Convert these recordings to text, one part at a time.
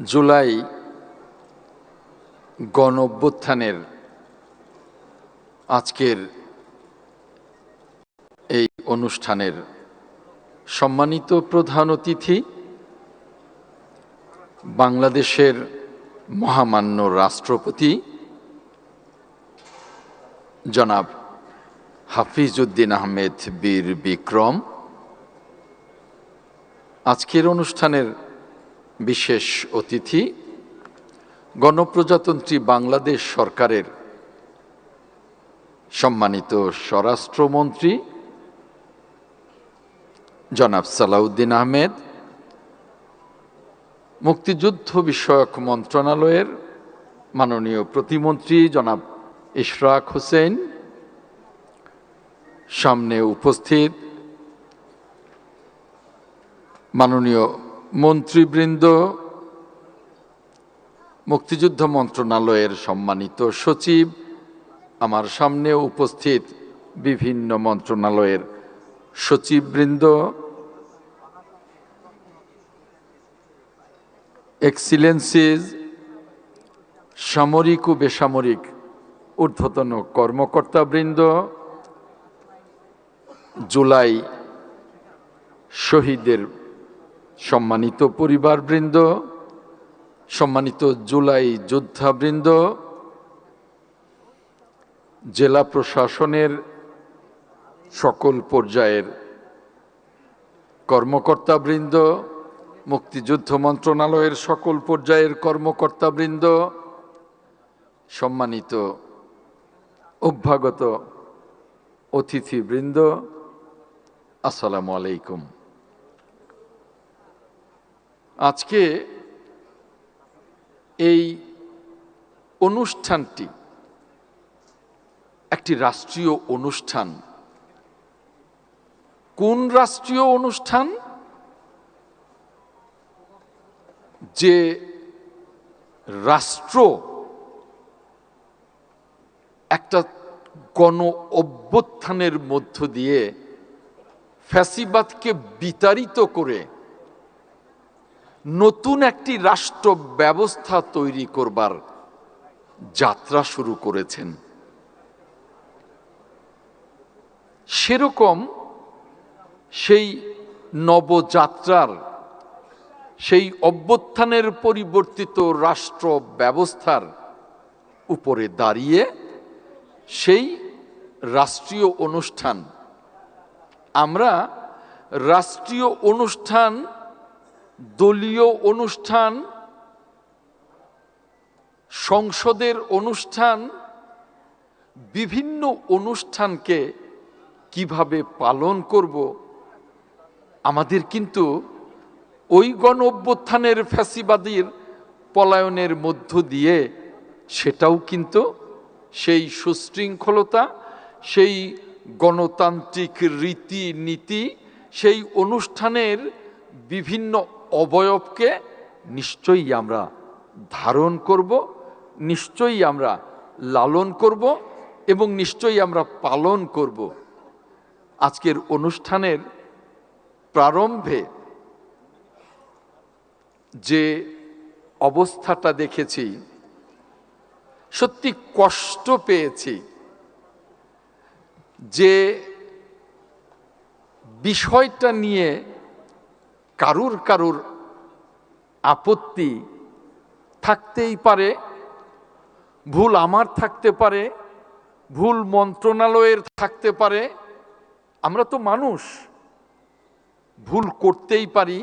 জুলাই গণঅভ্যুত্থানের আজকের এই অনুষ্ঠানের সম্মানিত প্রধান অতিথি, বাংলাদেশের মহামান্য রাষ্ট্রপতি জনাব হাফিজ উদ্দিন আহমেদ বীর বিক্রম, আজকের অনুষ্ঠানের বিশেষ অতিথি গণপ্রজাতন্ত্রী বাংলাদেশ সরকারের সম্মানিত স্বরাষ্ট্রমন্ত্রী জনাব সালাউদ্দিন আহমেদ, মুক্তিযুদ্ধ বিষয়ক মন্ত্রণালয়ের মাননীয় প্রতিমন্ত্রী জনাব ইশরাক হোসেন, সামনে উপস্থিত মাননীয় মন্ত্রীবৃন্দ, মুক্তিযুদ্ধ মন্ত্রণালয়ের সম্মানিত সচিব, আমার সামনে উপস্থিত বিভিন্ন মন্ত্রণালয়ের সচিববৃন্দ, এক্সিলেন্সিজ, সামরিক ও বেসামরিক ঊর্ধ্বতন কর্মকর্তাবৃন্দ, জুলাই শহীদদের সম্মানিত পরিবারবৃন্দ, সম্মানিত জুলাই যোদ্ধাবৃন্দ, জেলা প্রশাসনের সকল পর্যায়ের কর্মকর্তাবৃন্দ, মুক্তিযুদ্ধ মন্ত্রণালয়ের সকল পর্যায়ের কর্মকর্তাবৃন্দ, সম্মানিত অভ্যাগত অতিথিবৃন্দ, আসসালামু আলাইকুম। আজকে এই অনুষ্ঠানটি একটি রাষ্ট্রীয় অনুষ্ঠান। কোন রাষ্ট্রীয় অনুষ্ঠান? যে রাষ্ট্র একটা গণ অভ্যুত্থানের মধ্য দিয়ে ফ্যাসিবাদকে বিতাড়িত করে নতুন একটি রাষ্ট্র ব্যবস্থা তৈরি করবার যাত্রা শুরু করেছেন, সেরকম সেই নবযাত্রার, সেই অভ্যুত্থানের পরিবর্তিত রাষ্ট্র ব্যবস্থার উপরে দাঁড়িয়ে সেই রাষ্ট্রীয় অনুষ্ঠান, আমরা রাষ্ট্রীয় অনুষ্ঠান, দলীয় অনুষ্ঠান, সংসদের অনুষ্ঠান, বিভিন্ন অনুষ্ঠানকে কিভাবে পালন করব, আমাদের কিন্তু ওই গণ অভ্যুত্থানের ফ্যাসিবাদীর পলায়নের মধ্য দিয়ে সেটাও কিন্তু সেই সুশৃঙ্খলতা, সেই গণতান্ত্রিক রীতিনীতি, সেই অনুষ্ঠানের বিভিন্ন অবয়বকে নিশ্চয়ই আমরা ধারণ করব, নিশ্চয়ই আমরা লালন করব এবং নিশ্চয়ই আমরা পালন করব। আজকের অনুষ্ঠানের প্রারম্ভে যে অবস্থাটা দেখেছি, সত্যি কষ্ট পেয়েছি। যে বিষয়টা নিয়ে কারুর আপত্তি থাকতেই পারে, ভুল আমার থাকতে পারে, ভুল মন্ত্রণালয়ের থাকতে পারে, আমরা তো মানুষ, ভুল করতেই পারি,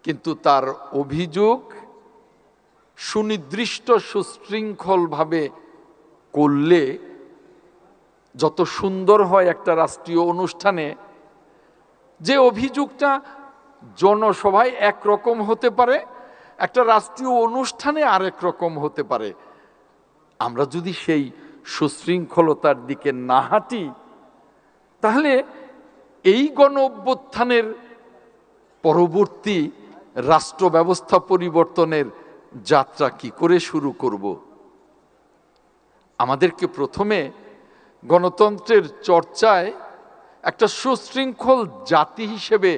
কিন্তু তার অভিযোগ সুনির্দিষ্ট সুশৃঙ্খলভাবে করলে যত সুন্দর হয় একটা রাষ্ট্রীয় অনুষ্ঠানে। যে অভিযোগটা জনসভায় একরকম হতে পারে, একটা রাষ্ট্রীয় অনুষ্ঠানে আরেক রকম হতে পারে। আমরা যদি সেই সুশৃঙ্খলতার দিকে না হাঁটি, তাহলে এই গণ অভ্যুত্থানের পরবর্তী রাষ্ট্র ব্যবস্থা পরিবর্তনের যাত্রা কি করে শুরু করব? আমাদেরকে প্রথমে গণতন্ত্রের চর্চায় একটা সুশৃঙ্খল জাতি হিসেবে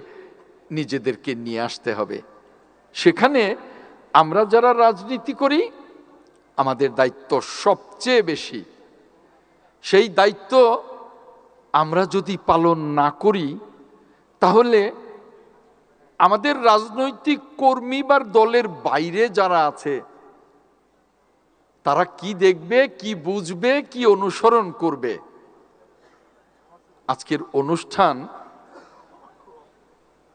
নিজেদেরকে নিয়ে আসতে হবে। সেখানে আমরা যারা রাজনীতি করি আমাদের দায়িত্ব সবচেয়ে বেশি। সেই দায়িত্ব আমরা যদি পালন না করি তাহলে আমাদের রাজনৈতিক কর্মী বা দলের বাইরে যারা আছে তারা কি দেখবে, কি বুঝবে, কি অনুসরণ করবে। আজকের অনুষ্ঠান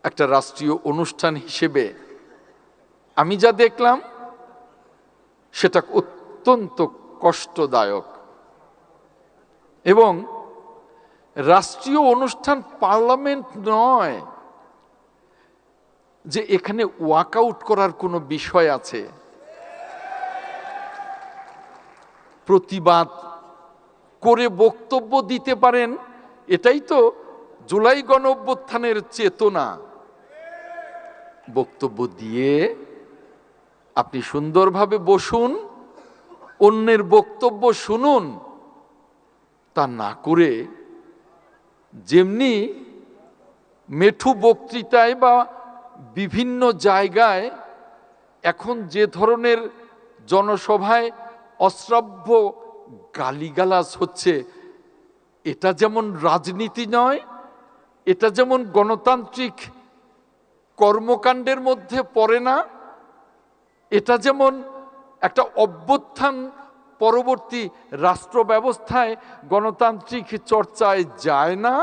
একটা রাষ্ট্রীয় অনুষ্ঠান হিসেবে আমি যা দেখলাম সেটা অত্যন্ত কষ্টদায়ক। এবং রাষ্ট্রীয় অনুষ্ঠান পার্লামেন্ট নয় যে এখানে ওয়াকআউট করার কোনো বিষয় আছে। প্রতিবাদ করে বক্তব্য দিতে পারেন, এটাই তো জুলাই গণঅভ্যুত্থানের চেতনা। বক্তব্য দিয়ে আপনি সুন্দরভাবে বসুন, অন্যের বক্তব্য শুনুন। তা না করে যেমনি মেঠু বক্তৃতায় বা বিভিন্ন জায়গায় এখন যে ধরনের জনসভায় অশ্রাব্য গালিগালাজ হচ্ছে, এটা যেমন রাজনীতি নয়, এটা যেমন গণতান্ত্রিক কর্মকাণ্ডের মধ্যে পড়ে না, এটা যেমন একটা অভ্যুত্থান পরবর্তী রাষ্ট্র ব্যবস্থায় গণতান্ত্রিক চর্চায় যায় না,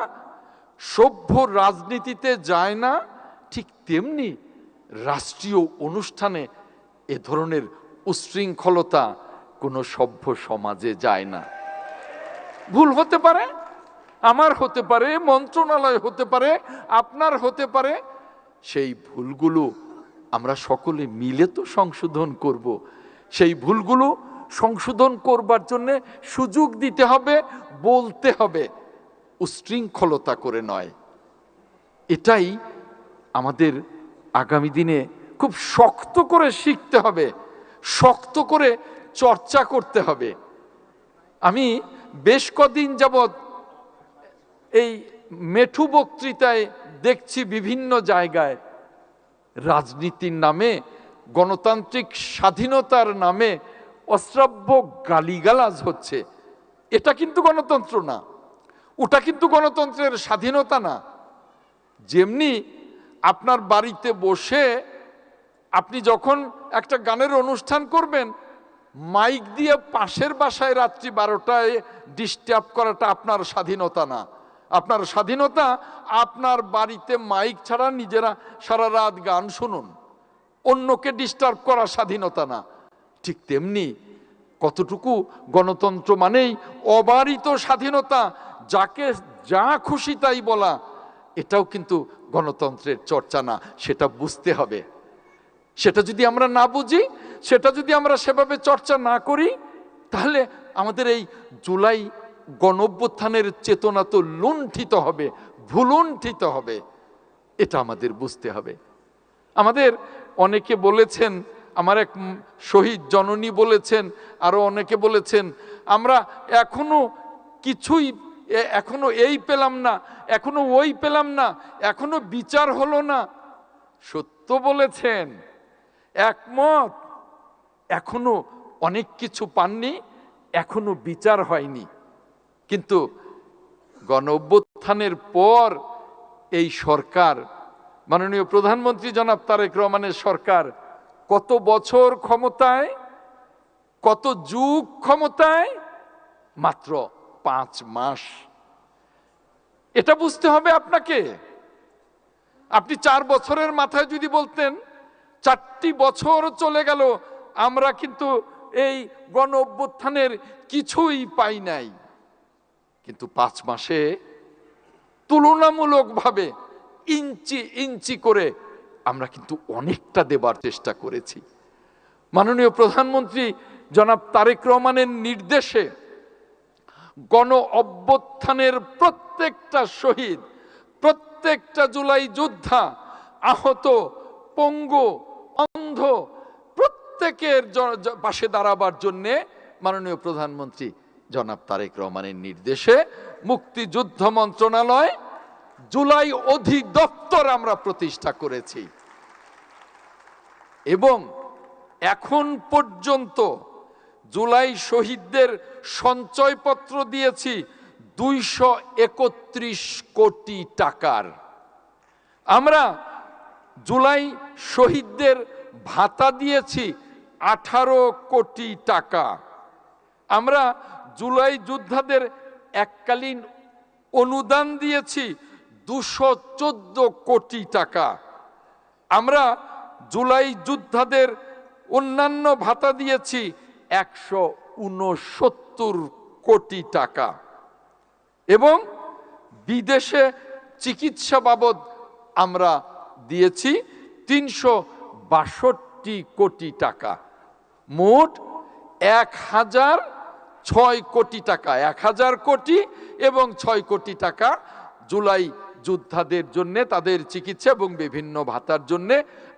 সভ্য রাজনীতিতে যায় না, ঠিক তেমনি রাষ্ট্রীয় অনুষ্ঠানে এ ধরনের উচ্ছৃঙ্খলতা কোনো সভ্য সমাজে যায় না। ভুল হতে পারে, আমার হতে পারে, মন্ত্রণালয় হতে পারে, আপনার হতে পারে। সেই ভুলগুলো আমরা সকলে মিলে তো সংশোধন করব। সেই ভুলগুলো সংশোধন করবার জন্য সুযোগ দিতে হবে, বলতে হবে, উচ্ছৃঙ্খলতা করে নয়। এটাই আমাদের আগামী দিনে খুব শক্ত করে শিখতে হবে, শক্ত করে চর্চা করতে হবে। আমি বেশ কদিন যাবৎ এই মেঠু বক্তৃতায় দেখছি বিভিন্ন জায়গায় রাজনীতির নামে, গণতান্ত্রিক স্বাধীনতার নামে অশ্রাব্য গালিগালাজ হচ্ছে। এটা কিন্তু গণতন্ত্র না, ওটা কিন্তু গণতন্ত্রের স্বাধীনতা না। যেমনি আপনার বাড়িতে বসে আপনি যখন একটা গানের অনুষ্ঠান করবেন, মাইক দিয়ে পাশের বাসায় রাত্রি 12টায় ডিস্টার্ব করাটা আপনার স্বাধীনতা না। আপনার স্বাধীনতা আপনার বাড়িতে মাইক ছাড়া নিজেরা সারা রাত গান শুনুন, অন্যকে ডিস্টার্ব করা স্বাধীনতা না। ঠিক তেমনি কতটুকু গণতন্ত্র মানেই অবারিত স্বাধীনতা, যাকে যা খুশি তাই বলা, এটাও কিন্তু গণতন্ত্রের চর্চা না। সেটা বুঝতে হবে। সেটা যদি আমরা না বুঝি, সেটা যদি আমরা সেভাবে চর্চা না করি, তাহলে আমাদের এই জুলাই গণঅভ্যুত্থানের চেতনা তো লুণ্ঠিত হবে, ভুলুণ্ঠিত হবে। এটা আমাদের বুঝতে হবে। আমাদের অনেকে বলেছেন, আমার এক শহীদ জননী বলেছেন, আরো অনেকে বলেছেন, আমরা এখনো কিছুই, এখনো এই পেলাম না, এখনো ওই পেলাম না, এখনো বিচার হলো না। সত্য বলেছেন, একমত। এখনো অনেক কিছু পাননি, এখনো বিচার হয়নি। কিন্তু গণঅভ্যুত্থানের পর এই সরকার, মাননীয় প্রধানমন্ত্রী জনাব তারেক রহমানের সরকার কত বছর ক্ষমতায়, কত যুগ ক্ষমতায়? মাত্র 5 মাস। এটা বুঝতে হবে আপনাকে। আপনি 4 বছরের মাথায় যদি বলতেন 4টি বছর চলে গেল, আমরা কিন্তু এই গণঅভ্যুত্থানের কিছুই পাই নাই, কিন্তু 5 মাসে তুলনামূলকভাবে ইঞ্চি ইঞ্চি করে আমরা কিন্তু অনেকটা দেবার চেষ্টা করেছি। মাননীয় প্রধানমন্ত্রী জনাব তারেক রহমানের নির্দেশে গণ অভ্যুত্থানের প্রত্যেকটা শহীদ, প্রত্যেকটা জুলাই যোদ্ধা, আহত, পঙ্গু, অন্ধ, প্রত্যেকের পাশে দাঁড়াবার জন্যে মাননীয় প্রধানমন্ত্রী জনাব তারেক রহমানের নির্দেশে মুক্তিযুদ্ধ মন্ত্রণালয়, জুলাই অধিদপ্তর আমরা প্রতিষ্ঠা করেছি। এবং এখন পর্যন্ত জুলাই শহীদদের সঞ্চয়পত্র দিয়েছি 231 কোটি টাকার। আমরা জুলাই শহীদদের ভাতা দিয়েছি 18 কোটি টাকা। আমরা জুলাই যোদ্ধাদের এককালীন অনুদান দিয়েছি 214 কোটি টাকা। আমরা জুলাই যোদ্ধাদের অন্যান্য ভাতা দিয়েছি 169 কোটি টাকা এবং বিদেশে চিকিৎসা বাবদ আমরা দিয়েছি 362 কোটি টাকা। মোট 1006 কোটি টাকা, 1000 কোটি এবং 6 কোটি টাকা জুলাই যোদ্ধাদের জন্য, তাদের চিকিৎসা এবং বিভিন্ন ভাতার জন্য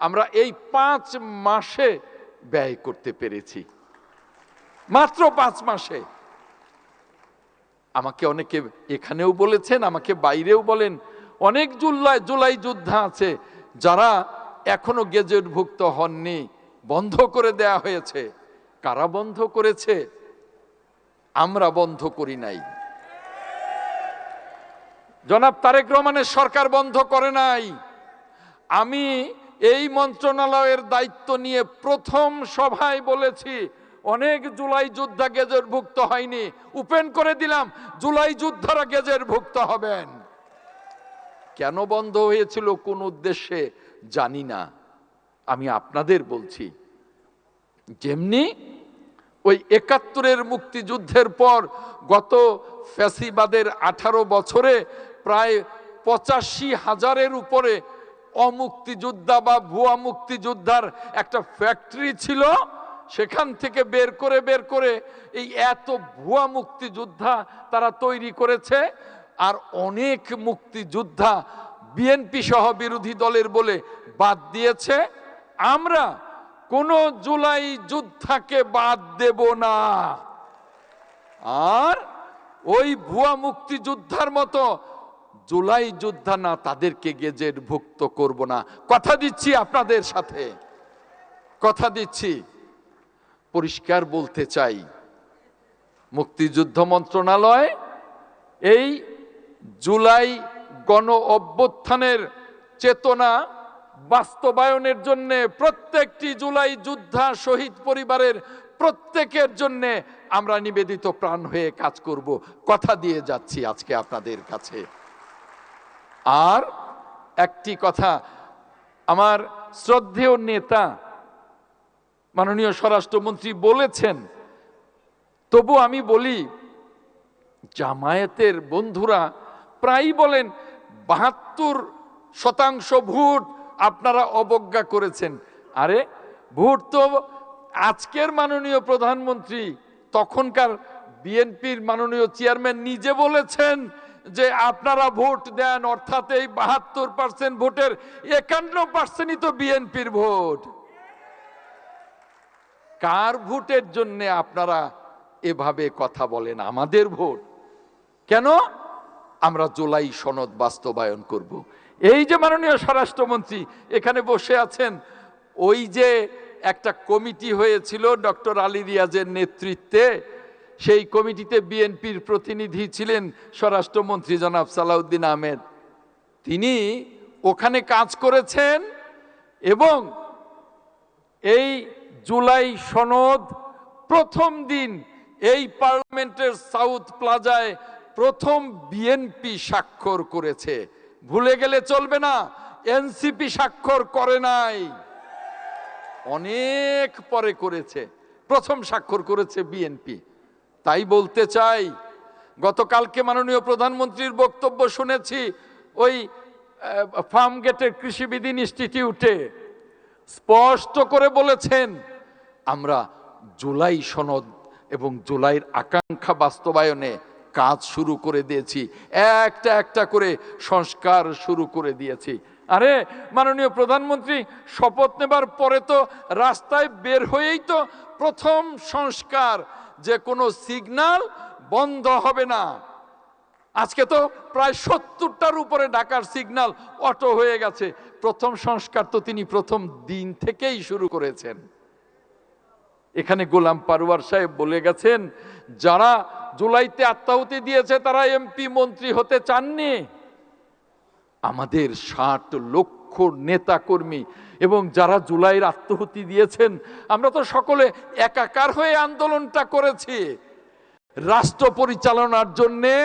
আমরা এই 5 মাসে ব্যয় করতে পেরেছি। মাত্র 5 মাসে। আমাকে অনেকে এখানেও বলেছেন, আমাকে বাইরেও বলেন, অনেক জুলাই যোদ্ধা আছে যারা এখনো গেজেটভুক্ত হননি, বন্ধ করে দেয়া হয়েছে। কারা বন্ধ করেছে? আমরা বন্ধ করি নাই। জনাব তারেক রহমানের সরকার বন্ধ করে নাই। আমি এই মন্ত্রণালয়ের দায়িত্ব নিয়ে প্রথম সভায় বলেছি অনেক জুলাই যোদ্ধা গেজেটভুক্ত হয়নি, ওপেন করে দিলাম জুলাই যোদ্ধারা গেজেটভুক্ত হবেন। কেন বন্ধ হয়েছিল, কোন উদ্দেশ্যে জানি না, আমি আপনাদের বলছি। যেমনি ওই 71-এর মুক্তিযুদ্ধের পর গত ফ্যাসিবাদের 18 বছরে প্রায় 85,000-এর উপরে অমুক্তিযোদ্ধা বা ভুয়া মুক্তিযোদ্ধার একটা ফ্যাক্টরি ছিল। সেখান থেকে বের করে এই এত ভুয়া মুক্তিযোদ্ধা তারা তৈরি করেছে। আর অনেক মুক্তিযোদ্ধা বিএনপি সহ বিরোধী দলের বলে বাদ দিয়েছে। আমরা কোন জুলাই যোদ্ধাকে বাদ দেব না, আর ওই ভুয়া মুক্তিযোদ্ধার মতো জুলাই যোদ্ধা না তাদেরকে গেজেটভুক্ত করব না। কথা দিচ্ছি আপনাদের সাথে, কথা দিচ্ছি। পরিষ্কার বলতে চাই, মুক্তিযুদ্ধ মন্ত্রণালয় এই জুলাই গণ অভ্যুত্থানের চেতনা বাস্তবায়নের জন্য প্রত্যেকটি জুলাই যোদ্ধা শহীদ পরিবারের প্রত্যেকের জন্য আমরা নিবেদিত প্রাণ হয়ে কাজ করব, কথা দিয়ে যাচ্ছি আজকে আপনাদের কাছে। আর একটি কথা, আমার শ্রদ্ধেয় নেতা মাননীয় স্বরাষ্ট্রমন্ত্রী বলেছেন, তবু আমি বলি, জামায়াতের বন্ধুরা প্রায়ই বলেন 72% ভোট আপনারা অবজ্ঞা করেছেন। আরে ভোট তো আজকের মাননীয় প্রধানমন্ত্রী, তখনকার বিএনপির মাননীয় চেয়ারম্যান নিজে বলেছেন যে আপনারা ভোট দেন, অর্থাৎ এই 72% ভোটের 51%ই তো বিএনপির ভোট। কার ভোটের জন্য আপনারা এভাবে কথা বলেন? আমাদের ভোট। কেন? আমরা জুলাই সনদ বাস্তবায়ন করব। এই যে মাননীয় স্বরাষ্ট্রমন্ত্রী এখানে বসে আছেন, ওই যে একটা কমিটি হয়েছিল ডক্টর আলী রিয়াজের নেতৃত্বে, সেই কমিটিতে বিএনপির প্রতিনিধি ছিলেন স্বরাষ্ট্রমন্ত্রী জনাব সালাউদ্দিন আহমেদ। তিনি ওখানে কাজ করেছেন এবং এই জুলাই সনদ প্রথম দিন এই পার্লামেন্টের সাউথ প্লাজায় প্রথম বিএনপি স্বাক্ষর করেছে। ভুলে গেলে চলবে না, এনসিপি স্বাক্ষর করে নাই, অনেক পরে করেছে, প্রথম স্বাক্ষর করেছে বিএনপি। তাই বলতে চাই, গতকালকে মাননীয় প্রধানমন্ত্রীর বক্তব্য শুনেছি ওই ফার্ম গেটের কৃষিবিদ ইনস্টিটিউটে, স্পষ্ট করে বলেছেন আমরা জুলাই সনদ এবং জুলাইয়ের আকাঙ্ক্ষা বাস্তবায়নে কাজ শুরু করে দিয়েছি, একটা একটা করে সংস্কার শুরু করে দিয়েছি। আরে মাননীয় প্রধানমন্ত্রী শপথ নেবার পরে তো রাস্তায় বের হয়েই তো প্রথম সংস্কার, যে কোনো সিগন্যাল বন্ধ হবে না। আজকে তো প্রায় 70টার উপরে ঢাকার সিগন্যাল অটো হয়ে গেছে। প্রথম সংস্কার তো তিনি প্রথম দিন থেকেই শুরু করেছেন। এখানে গোলাম পারওয়ার সাহেব বলে গেছেন, যারা জুলাইতে আত্মাহুতি দিয়েছে তারা এমপি মন্ত্রী হতে চাননি। আমাদের ৬০ লক্ষ নেতা কর্মী এবং যারা জুলাইয়ের আত্মাহুতি দিয়েছেন, আমরা তো সকলে একাকার হয়ে আন্দোলনটা করেছি। রাষ্ট্র পরিচালনার জন্যে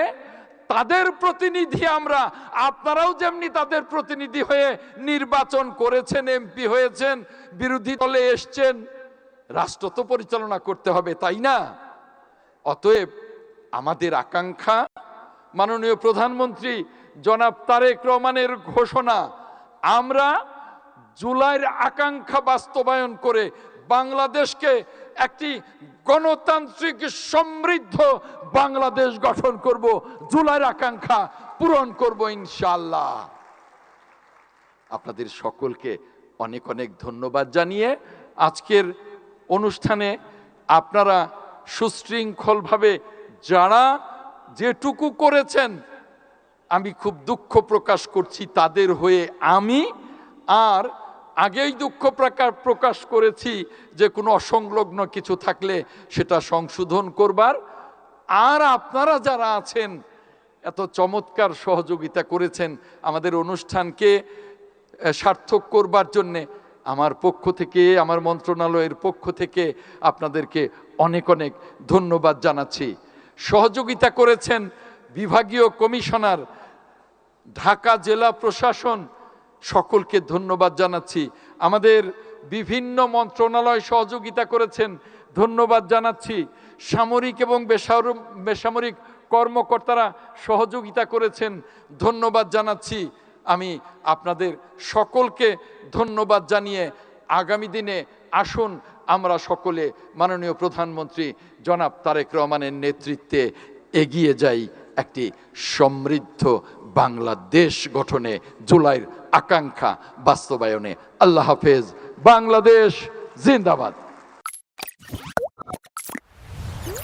তাদের প্রতিনিধি আমরা, আপনারাও যেমনি তাদের প্রতিনিধি হয়ে নির্বাচন করেছেন, এমপি হয়েছেন, বিরোধী দলে এসছেন, রাষ্ট্র তো পরিচালনা করতে হবে, তাই না? অতএব আমাদের আকাঙ্ক্ষা, মাননীয় প্রধানমন্ত্রী জনাব তারেক রহমানের ঘোষণা, আমরা জুলাইয়ের আকাঙ্ক্ষা বাস্তবায়ন করে বাংলাদেশকে একটি গণতান্ত্রিক সমৃদ্ধ বাংলাদেশ গঠন করব, জুলাইয়ের আকাঙ্ক্ষা পূরণ করব ইনশাআল্লাহ। আপনাদের সকলকে অনেক অনেক ধন্যবাদ জানিয়ে আজকের অনুষ্ঠানে আপনারা সুশৃঙ্খলভাবে যারা যেটুকু করেছেন, আমি খুব দুঃখ প্রকাশ করছি তাদের হয়ে। আমি আর আগেই দুঃখ প্রকাশ করেছি যে কোনো অসংলগ্ন কিছু থাকলে সেটা সংশোধন করবার। আর আপনারা যারা আছেন এত চমৎকার সহযোগিতা করেছেন আমাদের অনুষ্ঠানকে সার্থক করবার জন্যে, আমার পক্ষ থেকে, আমার মন্ত্রণালয়ের পক্ষ থেকে আপনাদেরকে অনেক অনেক ধন্যবাদ জানাচ্ছি। সহযোগিতা করেছেন বিভাগীয় কমিশনার, ঢাকা জেলা প্রশাসন, সকলকে ধন্যবাদ জানাচ্ছি। আমাদের বিভিন্ন মন্ত্রণালয় সহযোগিতা করেছেন, ধন্যবাদ জানাচ্ছি। সামরিক এবং বেসামরিক কর্মকর্তারা সহযোগিতা করেছেন, ধন্যবাদ জানাচ্ছি। আমি আপনাদের সকলকে ধন্যবাদ জানিয়ে আগামী দিনে আসুন আমরা সকলে মাননীয় প্রধানমন্ত্রী জনাব তারেক রহমানের নেতৃত্বে এগিয়ে যাই একটি সমৃদ্ধ বাংলাদেশ গঠনে, জুলাইয়ের আকাঙ্ক্ষা বাস্তবায়নে। আল্লাহ হাফেজ। বাংলাদেশ জিন্দাবাদ।